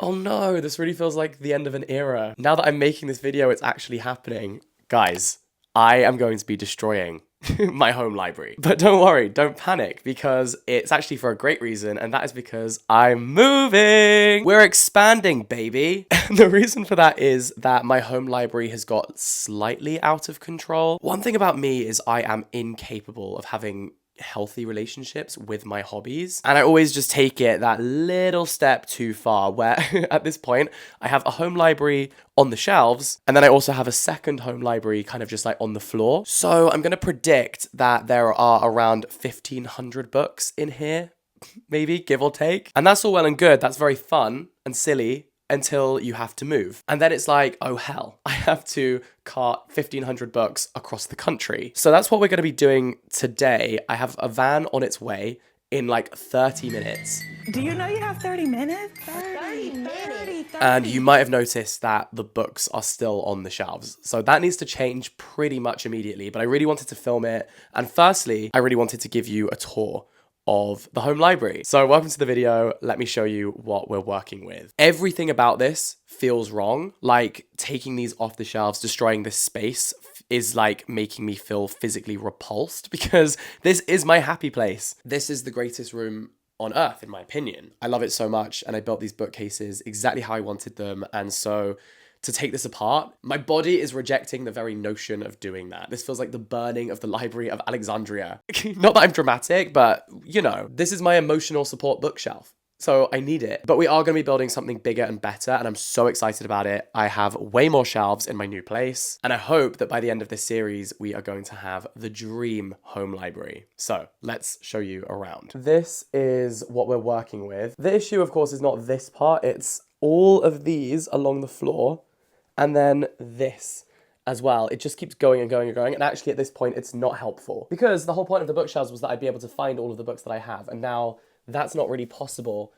Oh no, this really feels like the end of an era. Now that I'm making this video, it's actually happening. Guys, I am going to be destroying my home library. But don't worry, don't panic, because it's actually for a great reason, and that is because I'm moving. We're expanding, baby. And the reason for that is that my home library has got slightly out of control. One thing about me is I am incapable of having healthy relationships with my hobbies, and I always just take it that little step too far, where at this point I have a home library on the shelves, and then I also have a second home library kind of just like on the floor. So I'm gonna predict that there are around 1,500 books in here, maybe, give or take. And that's all well and good, that's very fun and silly until you have to move. And then it's like, oh hell, I have to cart 1,500 books across the country. So that's what we're gonna be doing today. I have a van on its way in like 30 minutes. Do you know you have 30 minutes? 30 minutes. And you might have noticed that the books are still on the shelves. So that needs to change pretty much immediately, but I really wanted to film it. And firstly, I really wanted to give you a tour of the home library. So welcome to the video. Let me show you what we're working with. Everything about this feels wrong. Like taking these off the shelves, destroying this space is like making me feel physically repulsed, because this is my happy place. This is the greatest room on earth, in my opinion. I love it so much, and I built these bookcases exactly how I wanted them. And so to take this apart, my body is rejecting the very notion of doing that. This feels like the burning of the Library of Alexandria. Not that I'm dramatic, but you know, this is my emotional support bookshelf. So I need it. But we are going to be building something bigger and better, and I'm so excited about it. I have way more shelves in my new place, and I hope that by the end of this series, we are going to have the dream home library. So let's show you around. This is what we're working with. The issue, of course, is not this part. It's all of these along the floor, and then this as well. It just keeps going and going and going. And actually at this point, it's not helpful, because the whole point of the bookshelves was that I'd be able to find all of the books that I have. And now that's not really possible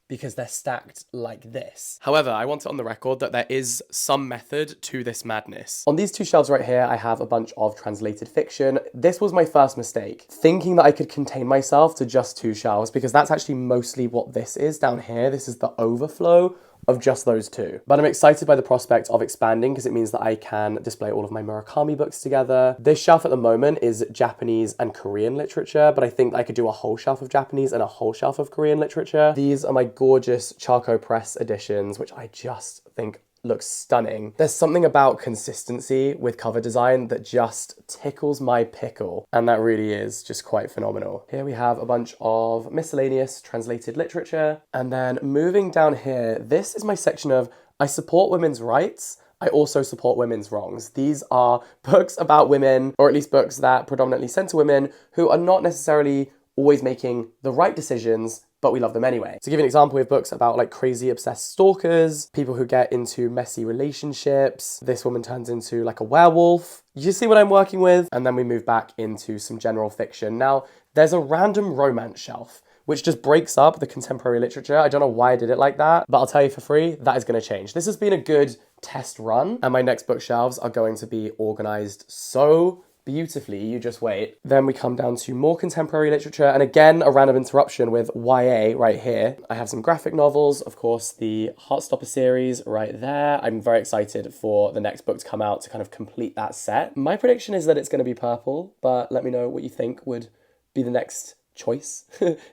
because they're stacked like this. However, I want it on the record that there is some method to this madness. On these two shelves right here, I have a bunch of translated fiction. This was my first mistake, thinking that I could contain myself to just two shelves, because that's actually mostly what this is down here. This is the overflow of just those two. But I'm excited by the prospect of expanding, because it means that I can display all of my Murakami books together. This shelf at the moment is Japanese and Korean literature, but I think I could do a whole shelf of Japanese and a whole shelf of Korean literature. These are my gorgeous charcoal press editions, which I just think looks stunning. There's something about consistency with cover design that just tickles my pickle, and that really is just quite phenomenal. Here we have a bunch of miscellaneous translated literature, and then moving down here, this is my section of I support women's rights, I also support women's wrongs. These are books about women, or at least books that predominantly center women, who are not necessarily always making the right decisions, but we love them anyway. To give an example, we have books about like crazy obsessed stalkers, people who get into messy relationships. This woman turns into like a werewolf. You see what I'm working with? And then we move back into some general fiction. Now, there's a random romance shelf, which just breaks up the contemporary literature. I don't know why I did it like that, but I'll tell you for free, that is gonna change. This has been a good test run, and my next bookshelves are going to be organized so beautifully, you just wait. Then we come down to more contemporary literature, and again, a random interruption with YA right here. I have some graphic novels, of course, the Heartstopper series right there. I'm very excited for the next book to come out to kind of complete that set. My prediction is that it's going to be purple, but let me know what you think would be the next choice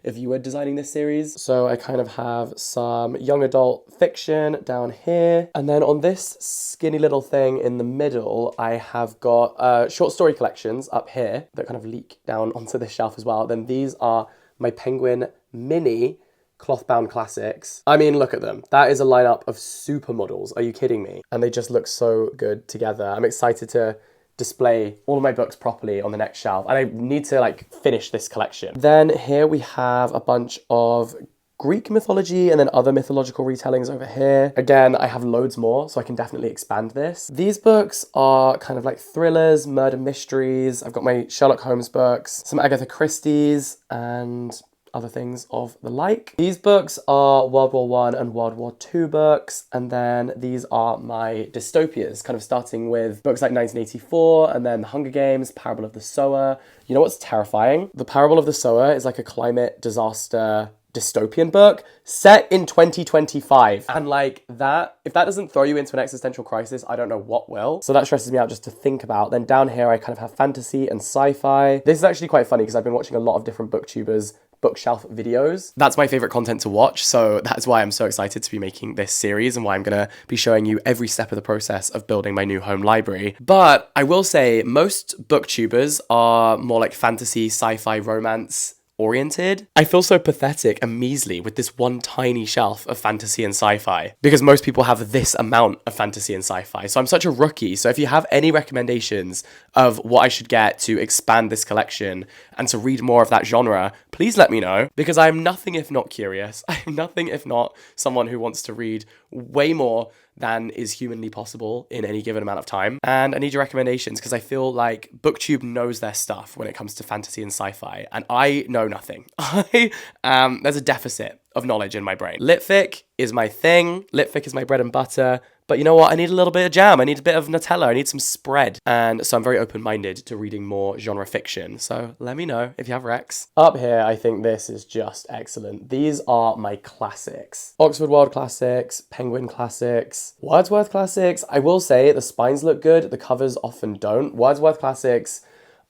if you were designing this series. So I kind of have some young adult fiction down here, and then on this skinny little thing in the middle I have got short story collections up here that kind of leak down onto this shelf as well. Then these are my Penguin mini cloth-bound classics. I mean, look at them. That is a lineup of supermodels. Are you kidding me? And they just look so good together. I'm excited to display all of my books properly on the next shelf, and I need to like finish this collection. Then here we have a bunch of Greek mythology and then other mythological retellings over here. Again, I have loads more, so I can definitely expand this. These books are kind of like thrillers, murder mysteries. I've got my Sherlock Holmes books, some Agatha Christie's, and other things of the like. These books are World War I and World War II books, and then these are my dystopias, kind of starting with books like 1984, and then The Hunger Games, Parable of the Sower. You know what's terrifying? The Parable of the Sower is like a climate disaster dystopian book set in 2025. And like that, if that doesn't throw you into an existential crisis, I don't know what will. So that stresses me out just to think about. Then down here, I kind of have fantasy and sci-fi. This is actually quite funny because I've been watching a lot of different booktubers bookshelf videos. That's my favorite content to watch, so that's why I'm so excited to be making this series and why I'm gonna be showing you every step of the process of building my new home library. But I will say most booktubers are more like fantasy, sci-fi, romance oriented. I feel so pathetic and measly with this one tiny shelf of fantasy and sci-fi because most people have this amount of fantasy and sci-fi. So I'm such a rookie. So if you have any recommendations of what I should get to expand this collection and to read more of that genre, please let me know because I am nothing if not curious. I am nothing if not someone who wants to read way more than is humanly possible in any given amount of time. And I need your recommendations because I feel like BookTube knows their stuff when it comes to fantasy and sci-fi, and I know nothing. There's a deficit of knowledge in my brain. Litfic is my thing. Litfic is my bread and butter. But you know what? I need a little bit of jam. I need a bit of Nutella. I need some spread. And so I'm very open-minded to reading more genre fiction. So let me know if you have recs. Up here, I think this is just excellent. These are my classics. Oxford World classics, Penguin classics, Wordsworth classics. I will say the spines look good. The covers often don't. Wordsworth classics,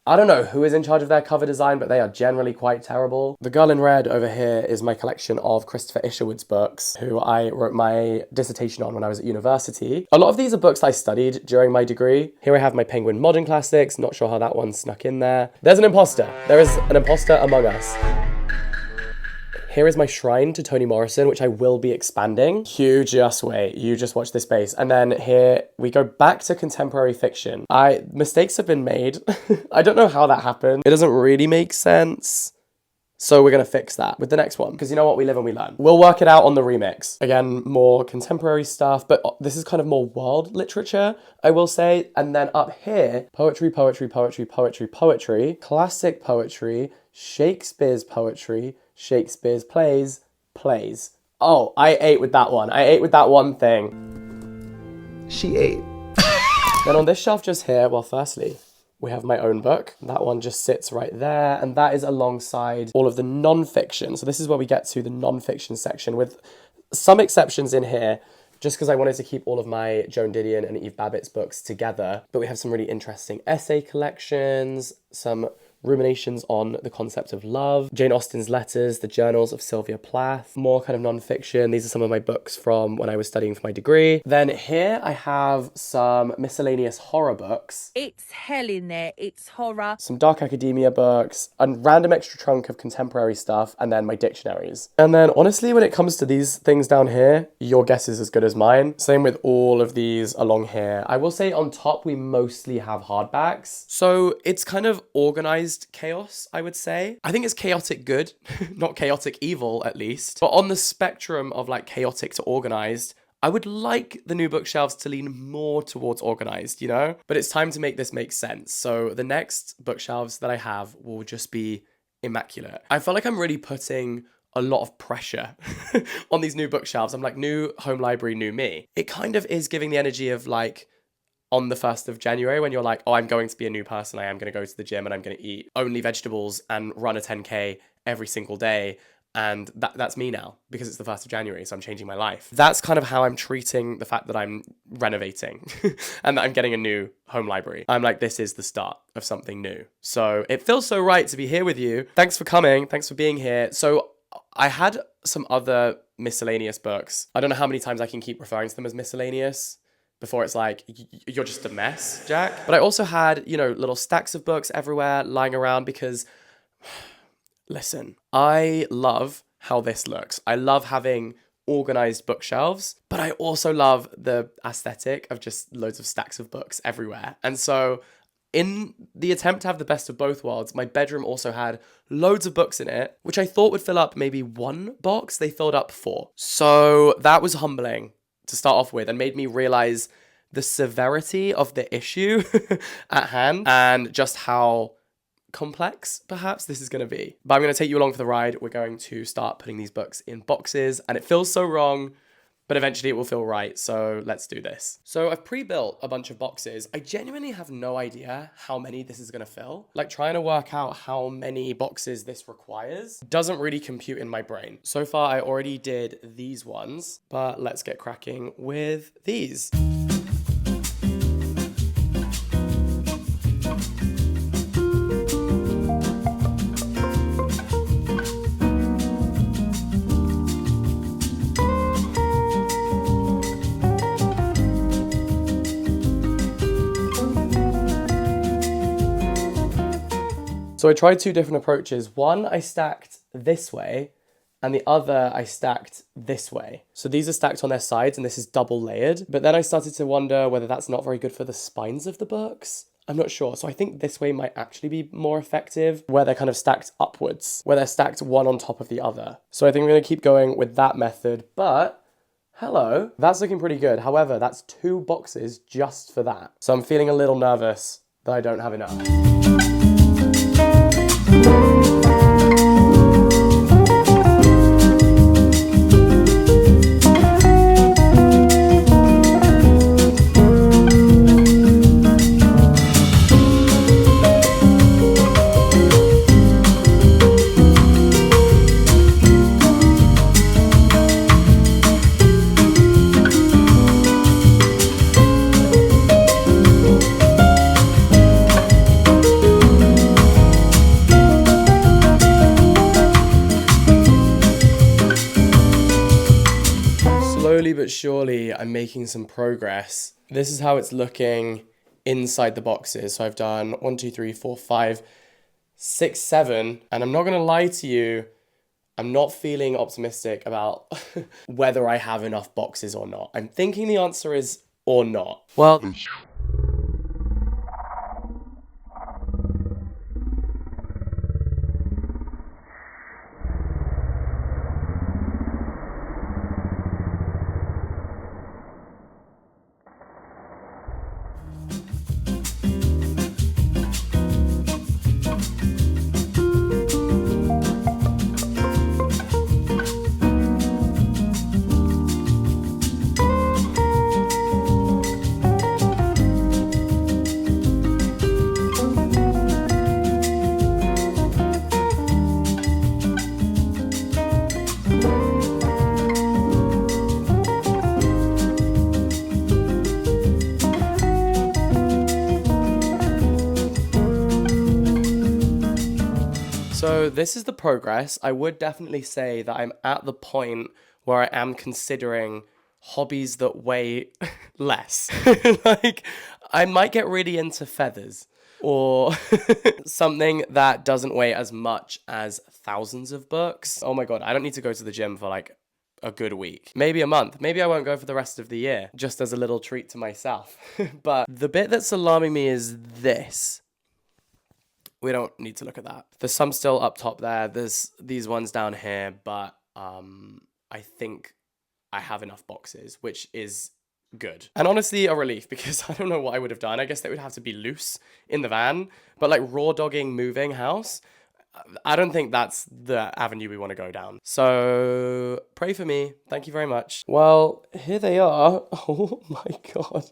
I don't know who is in charge of their cover design, but they are generally quite terrible. The girl in red over here is my collection of Christopher Isherwood's books, who I wrote my dissertation on when I was at university. A lot of these are books I studied during my degree. Here I have my Penguin Modern Classics. Not sure how that one snuck in there. There's an imposter. There is an imposter among us. Here is my shrine to Toni Morrison, which I will be expanding. You just wait. You just watch this space. And then here we go back to contemporary fiction. Mistakes have been made. I don't know how that happened. It doesn't really make sense. So we're going to fix that with the next one. Because you know what? We live and we learn. We'll work it out on the remix. Again, more contemporary stuff. But this is kind of more world literature, I will say. And then up here, poetry, poetry, poetry, poetry, poetry, classic poetry, Shakespeare's poetry, Shakespeare's plays. Oh, I ate with that one. I ate with that one thing. She ate. Then on this shelf just here, well, firstly, we have my own book. That one just sits right there. And that is alongside all of the non-fiction. So this is where we get to the non-fiction section with some exceptions in here, just because I wanted to keep all of my Joan Didion and Eve Babbitt's books together. But we have some really interesting essay collections, some ruminations on the concept of love, Jane Austen's letters, the journals of Sylvia Plath, more kind of non-fiction. These are some of my books from when I was studying for my degree. Then here I have some miscellaneous horror books. It's hell in there, it's horror. Some dark academia books, a random extra trunk of contemporary stuff, and then my dictionaries. And then honestly, when it comes to these things down here, your guess is as good as mine. Same with all of these along here. I will say on top, we mostly have hardbacks. So it's kind of organized chaos, I would say. I think it's chaotic good, not chaotic evil at least. But on the spectrum of like chaotic to organized, I would like the new bookshelves to lean more towards organized, you know? But it's time to make this make sense. So the next bookshelves that I have will just be immaculate. I feel like I'm really putting a lot of pressure on these new bookshelves. I'm like, new home library, new me. It kind of is giving the energy of like, on the 1st of January when you're like, oh, I'm going to be a new person. I am going to go to the gym and I'm going to eat only vegetables and run a 10K every single day. And that's me now because it's the 1st of January. So I'm changing my life. That's kind of how I'm treating the fact that I'm renovating and that I'm getting a new home library. I'm like, this is the start of something new. So it feels so right to be here with you. Thanks for coming. Thanks for being here. So I had some other miscellaneous books. I don't know how many times I can keep referring to them as miscellaneous before it's like, you're just a mess, Jack. But I also had, you know, little stacks of books everywhere lying around because, listen, I love how this looks. I love having organized bookshelves, but I also love the aesthetic of just loads of stacks of books everywhere. And so in the attempt to have the best of both worlds, my bedroom also had loads of books in it, which I thought would fill up maybe one box. They filled up 4. So that was humbling to start off with and made me realize the severity of the issue at hand and just how complex perhaps this is going to be. But I'm going to take you along for the ride. We're going to start putting these books in boxes and it feels so wrong, but eventually it will feel right. So let's do this. So I've pre-built a bunch of boxes. I genuinely have no idea how many this is going to fill. Like trying to work out how many boxes this requires doesn't really compute in my brain. So far I already did these ones, but let's get cracking with these. So I tried two different approaches. One I stacked this way and the other I stacked this way. So these are stacked on their sides and this is double layered. But then I started to wonder whether that's not very good for the spines of the books. I'm not sure. So I think this way might actually be more effective, where they're kind of stacked upwards, where they're stacked one on top of the other. So I think I'm going to keep going with that method, but hello, that's looking pretty good. However, that's 2 boxes just for that. So I'm feeling a little nervous that I don't have enough. Slowly but surely, I'm making some progress. This is how it's looking inside the boxes. So I've done 1, 2, 3, 4, 5, 6, 7. And I'm not going to lie to you, I'm not feeling optimistic about whether I have enough boxes or not. I'm thinking the answer is or not. Well, so this is the progress. I would definitely say that I'm at the point where I am considering hobbies that weigh less. Like, I might get really into feathers or something that doesn't weigh as much as thousands of books. Oh my God, I don't need to go to the gym for like a good week, maybe a month. Maybe I won't go for the rest of the year, just as a little treat to myself. But the bit that's alarming me is this. We don't need to look at that. There's some still up top there. There's these ones down here, but I think I have enough boxes, which is good. And honestly, a relief, because I don't know what I would have done. I guess they would have to be loose in the van, but like raw dogging moving house, I don't think that's the avenue we want to go down. So pray for me. Thank you very much. Well, here they are. Oh my God.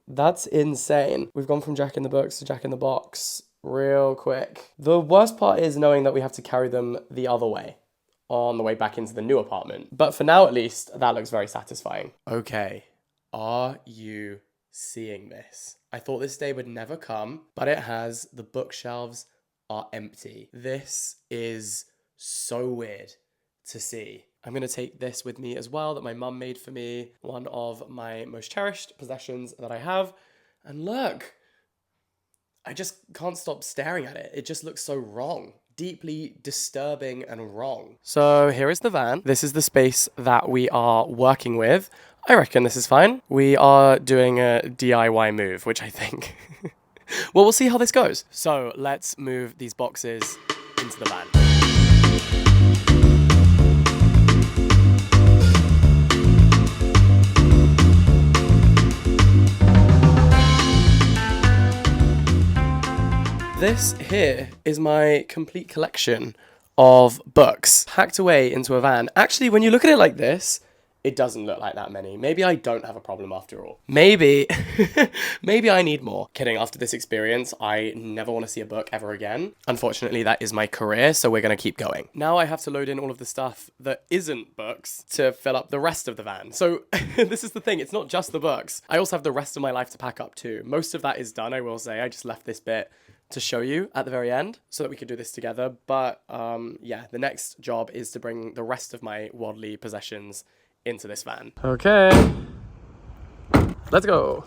That's insane. We've gone from Jack in the Books to Jack in the Box real quick. The worst part is knowing that we have to carry them the other way on the way back into the new apartment. But for now, at least, that looks very satisfying. Okay, are you seeing this? I thought this day would never come, but it has. The bookshelves are empty. This is so weird to see. I'm going to take this with me as well that my mum made for me, one of my most cherished possessions that I have. And look, I just can't stop staring at it. It just looks so wrong. Deeply disturbing and wrong. So here is the van. This is the space that we are working with. I reckon this is fine. We are doing a DIY move, which I think... well, we'll see how this goes. So let's move these boxes into the van. This here is my complete collection of books packed away into a van. Actually, when you look at it like this, it doesn't look like that many. Maybe I don't have a problem after all. Maybe, maybe I need more. Kidding, after this experience, I never want to see a book ever again. Unfortunately, that is my career, so we're going to keep going. Now I have to load in all of the stuff that isn't books to fill up the rest of the van. So this is the thing, it's not just the books. I also have the rest of my life to pack up too. Most of that is done, I will say. I just left this bit to show you at the very end so that we could do this together. But yeah, the next job is to bring the rest of my worldly possessions into this van. Okay, let's go.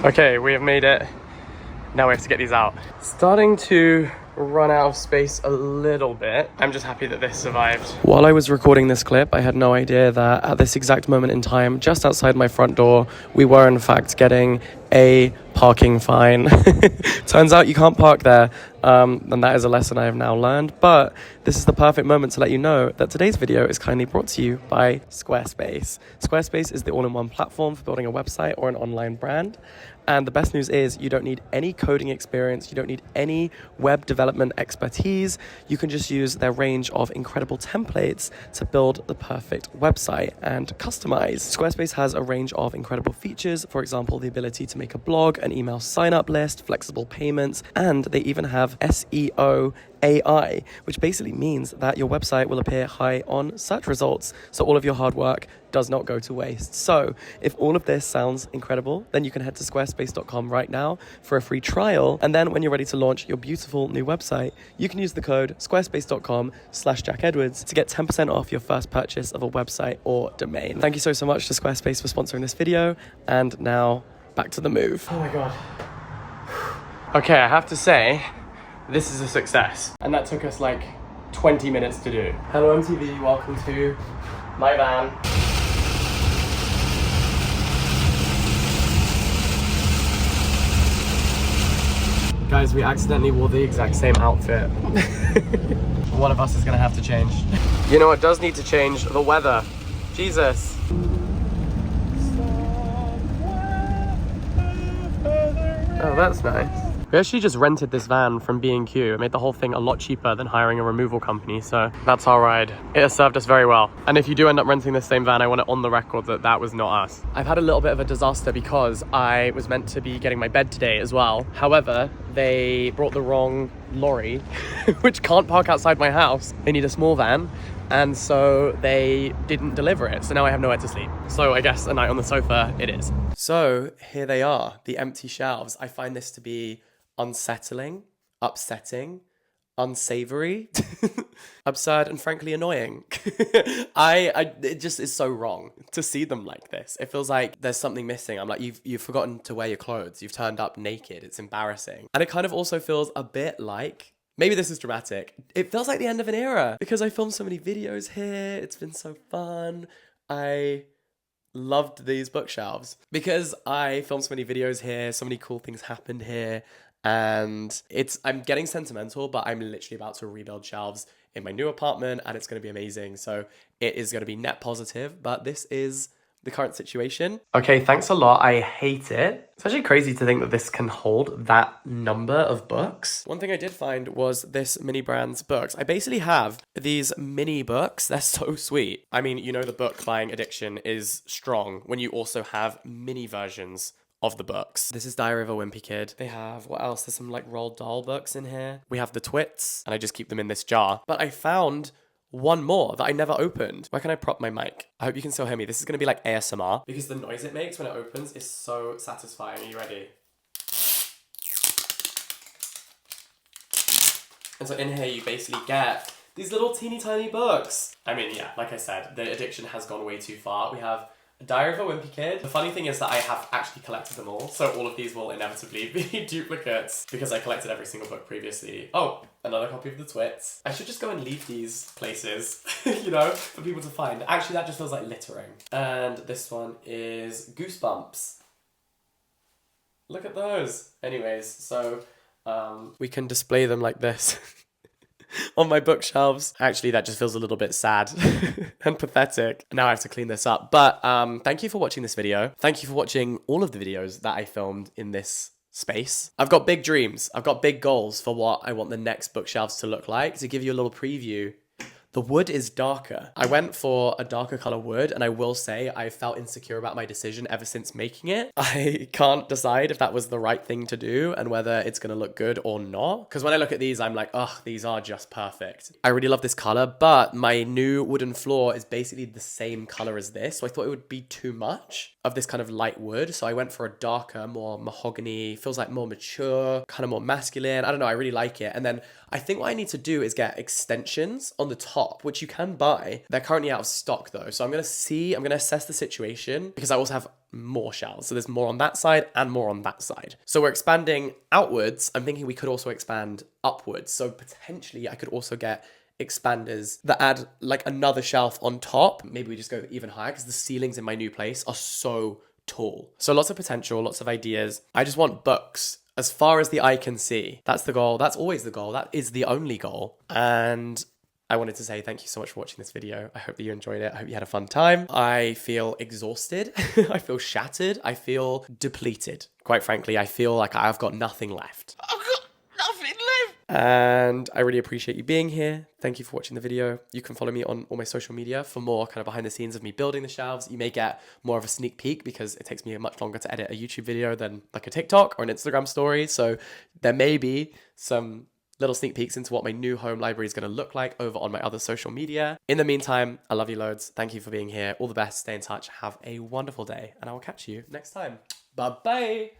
Okay, we have made it. Now we have to get these out. Starting to run out of space a little bit. I'm just happy that this survived. While I was recording this clip, I had no idea that at this exact moment in time, just outside my front door, we were in fact getting a parking fine. Turns out you can't park there, and that is a lesson I have now learned. But this is the perfect moment to let you know that today's video is kindly brought to you by Squarespace. Squarespace is the all-in-one platform for building a website or an online brand. And the best news is you don't need any coding experience, you don't need any web development expertise. You can just use their range of incredible templates to build the perfect website and customize. Squarespace has a range of incredible features, for example, the ability to make a blog, an email sign-up list, flexible payments, and they even have SEO AI, which basically means that your website will appear high on search results. So all of your hard work does not go to waste. So if all of this sounds incredible, then you can head to squarespace.com right now for a free trial. And then when you're ready to launch your beautiful new website, you can use the code squarespace.com/jackedwards to get 10% off your first purchase of a website or domain. Thank you so much to Squarespace for sponsoring this video. And now back to the move. Oh my God. Okay, I have to say, this is a success. And that took us like 20 minutes to do. Hello MTV, welcome to my van. Guys, we accidentally wore the exact same outfit. One of us is gonna have to change. You know what does need to change? The weather. Jesus. Oh, that's nice. We actually just rented this van from B&Q. It made the whole thing a lot cheaper than hiring a removal company, so that's our ride. It has served us very well. And if you do end up renting this same van, I want it on the record that that was not us. I've had a little bit of a disaster because I was meant to be getting my bed today as well. However, they brought the wrong lorry, which can't park outside my house. They need a small van, and so they didn't deliver it. So now I have nowhere to sleep. So I guess a night on the sofa it is. So here they are, the empty shelves. I find this to be unsettling, upsetting, unsavory, absurd, and frankly annoying. It just is so wrong to see them like this. It feels like there's something missing. I'm like, you've forgotten to wear your clothes. You've turned up naked. It's embarrassing. And it kind of also feels a bit like, maybe this is dramatic, it feels like the end of an era because I filmed so many videos here. It's been so fun. I loved these bookshelves because I filmed so many videos here. So many cool things happened here. And I'm getting sentimental, but I'm literally about to rebuild shelves in my new apartment and it's going to be amazing. So it is going to be net positive, but this is the current situation. Okay, thanks a lot. I hate it. It's actually crazy to think that this can hold that number of books. One thing I did find was this mini brand's books. I basically have these mini books. They're so sweet. I mean, you know, the book buying addiction is strong when you also have mini versions of the books. This is Diary of a Wimpy Kid. They have, what else? There's some like Roald Dahl books in here. We have the Twits, and I just keep them in this jar. But I found one more that I never opened. Where can I prop my mic? I hope you can still hear me. This is gonna be like ASMR because the noise it makes when it opens is so satisfying. Are you ready? And so in here you basically get these little teeny tiny books. I mean, yeah, like I said, the addiction has gone way too far. We have a Diary of a Wimpy Kid. The funny thing is that I have actually collected them all, so all of these will inevitably be duplicates because I collected every single book previously. Oh, another copy of the Twits. I should just go and leave these places, you know, for people to find. Actually, that just feels like littering. And this one is Goosebumps. Look at those. Anyways, so we can display them like this. on my bookshelves. Actually, that just feels a little bit sad and pathetic. Now I have to clean this up. But thank you for watching this video. Thank you for watching all of the videos that I filmed in this space. I've got big dreams. I've got big goals for what I want the next bookshelves to look like. To give you a little preview, the wood is darker. I went for a darker color wood, and I will say I felt insecure about my decision ever since making it. I can't decide if that was the right thing to do and whether it's gonna look good or not. Because when I look at these, I'm like, oh, these are just perfect. I really love this color, but my new wooden floor is basically the same color as this. So I thought it would be too much of this kind of light wood. So I went for a darker, more mahogany, feels like more mature, kind of more masculine. I don't know, I really like it. And then I think what I need to do is get extensions on the top, which you can buy. They're currently out of stock though. So I'm going to assess the situation because I also have more shelves. So there's more on that side and more on that side. So we're expanding outwards. I'm thinking we could also expand upwards. So potentially I could also get expanders that add like another shelf on top. Maybe we just go even higher because the ceilings in my new place are so tall. So lots of potential, lots of ideas. I just want books as far as the eye can see. That's the goal. That's always the goal. That is the only goal. And I wanted to say thank you so much for watching this video. I hope that you enjoyed it. I hope you had a fun time. I feel exhausted. I feel shattered. I feel depleted. Quite frankly, I feel like I've got nothing left. I've got nothing left. And I really appreciate you being here. Thank you for watching the video. You can follow me on all my social media for more kind of behind the scenes of me building the shelves. You may get more of a sneak peek because it takes me much longer to edit a YouTube video than like a TikTok or an Instagram story. So there may be some little sneak peeks into what my new home library is going to look like over on my other social media. In the meantime, I love you loads. Thank you for being here. All the best. Stay in touch. Have a wonderful day. And I will catch you next time. Bye-bye.